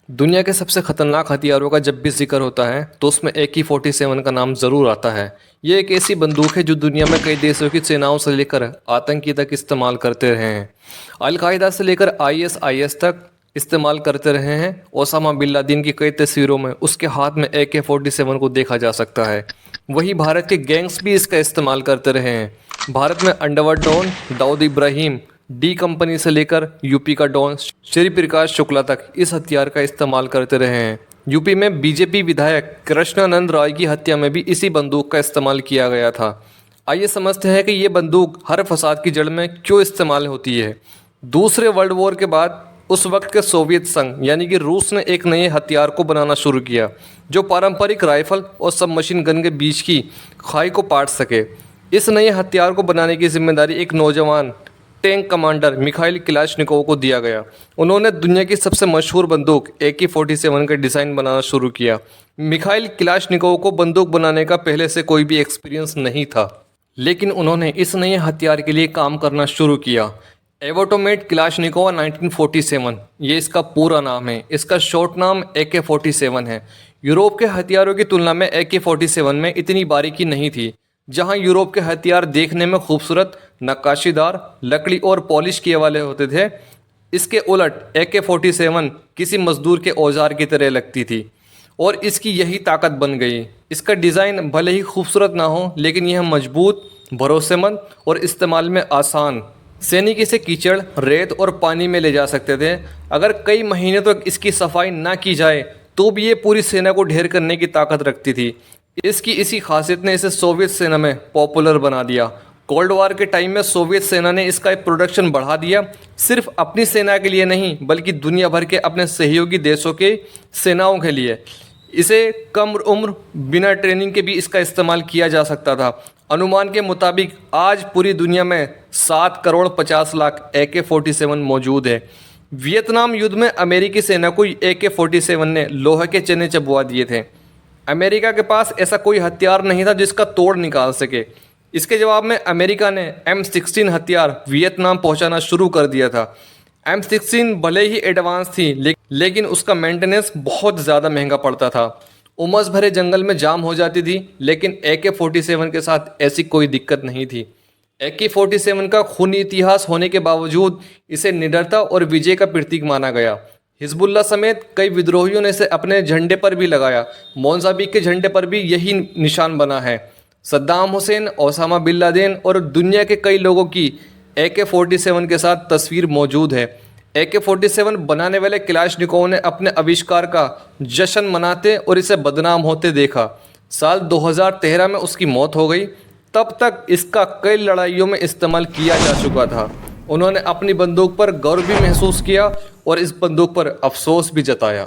दुनिया के सबसे खतरनाक हथियारों का जब भी जिक्र होता है तो उसमें AK-47 का नाम ज़रूर आता है। ये एक ऐसी बंदूक है जो दुनिया में कई देशों की सेनाओं से लेकर आतंकी तक इस्तेमाल करते रहे हैं। अल-कायदा से लेकर ISIS तक इस्तेमाल करते रहे हैं। ओसामा बिन लादेन की कई तस्वीरों में उसके हाथ में AK-47 को देखा जा सकता है। वहीं भारत के गैंग्स भी इसका इस्तेमाल करते रहे हैं। भारत में underworld don Dawood Ibrahim, D company से लेकर यूपी का डॉन श्री प्रकाश शुक्ला तक इस हथियार का इस्तेमाल करते रहे हैं। यूपी में बीजेपी विधायक कृष्णानंद राय की हत्या में भी इसी बंदूक का इस्तेमाल किया गया था। आइए समझते हैं कि ये बंदूक हर फसाद की जड़ में क्यों इस्तेमाल होती है। दूसरे वर्ल्ड वॉर के बाद उस वक्त के सोवियत संघ यानी कि रूस ने एक नए हथियार को बनाना शुरू किया जो पारंपरिक राइफल और सब मशीन गन के बीच की खाई को पाट सके। इस नए हथियार को बनाने की जिम्मेदारी एक नौजवान टैंक कमांडर मिखाइल किलाशनिकोव को दिया गया। उन्होंने दुनिया की सबसे मशहूर बंदूक AK-47 का डिज़ाइन बनाना शुरू किया। मिखाइल किलाशनिकोव को बंदूक बनाने का पहले से कोई भी एक्सपीरियंस नहीं था, लेकिन उन्होंने इस नए हथियार के लिए काम करना शुरू किया। एवोटोमेट किलाशनिकोव 1947 ये इसका पूरा नाम है। इसका शॉर्ट नाम AK-47 है। यूरोप के हथियारों की तुलना में AK-47 में इतनी बारीकी नहीं थी। जहां यूरोप के हथियार देखने में खूबसूरत, नक्काशीदार, लकड़ी और पॉलिश किए वाले होते थे, इसके उलट AK-47 किसी मजदूर के औजार की तरह लगती थी और इसकी यही ताकत बन गई। इसका डिज़ाइन भले ही खूबसूरत ना हो, लेकिन यह मजबूत, भरोसेमंद और इस्तेमाल में आसान। सैनिक इसे कीचड़, रेत और पानी में ले जा सकते थे। अगर कई महीने तक इसकी सफाई ना की जाए तो भी ये पूरी सेना को ढेर करने की ताकत रखती थी। इसकी इसी खासियत ने इसे सोवियत सेना में पॉपुलर बना दिया। कोल्ड वार के टाइम में सोवियत सेना ने इसका एक प्रोडक्शन बढ़ा दिया, सिर्फ अपनी सेना के लिए नहीं बल्कि दुनिया भर के अपने सहयोगी देशों के सेनाओं के लिए। इसे कम उम्र, बिना ट्रेनिंग के भी इसका इस्तेमाल किया जा सकता था। अनुमान के मुताबिक आज पूरी दुनिया में 7 करोड़ 50 लाख AK-47 मौजूद है। वियतनाम युद्ध में अमेरिकी सेना को AK-47 ने लोहे के चने चबवा दिए थे। अमेरिका के पास ऐसा कोई हथियार नहीं था जिसका तोड़ निकाल सके। इसके जवाब में अमेरिका ने M16 हथियार वियतनाम पहुंचाना शुरू कर दिया था। M16 भले ही एडवांस थी, लेकिन उसका मेंटेनेंस बहुत ज़्यादा महंगा पड़ता था। उमस भरे जंगल में जाम हो जाती थी, लेकिन AK-47 के साथ ऐसी कोई दिक्कत नहीं थी। AK-47 का खूनी इतिहास होने के बावजूद इसे निडरता और विजय का प्रतीक माना गया। हिजबुल्लाह समेत कई विद्रोहियों ने इसे अपने झंडे पर भी लगाया। मोज़ाम्बिक के झंडे पर भी यही निशान बना है। Saddam Hussein, Osama bin Laden और दुनिया के कई लोगों की AK-47 के साथ तस्वीर मौजूद है। AK-47 बनाने वाले किलाशनिकोव ने अपने आविष्कार का जश्न मनाते और इसे बदनाम होते देखा। साल 2013 में उसकी मौत हो गई। तब तक इसका कई लड़ाइयों में इस्तेमाल किया जा चुका था। उन्होंने अपनी बंदूक पर गर्व भी महसूस किया और इस बंदूक पर अफसोस भी जताया।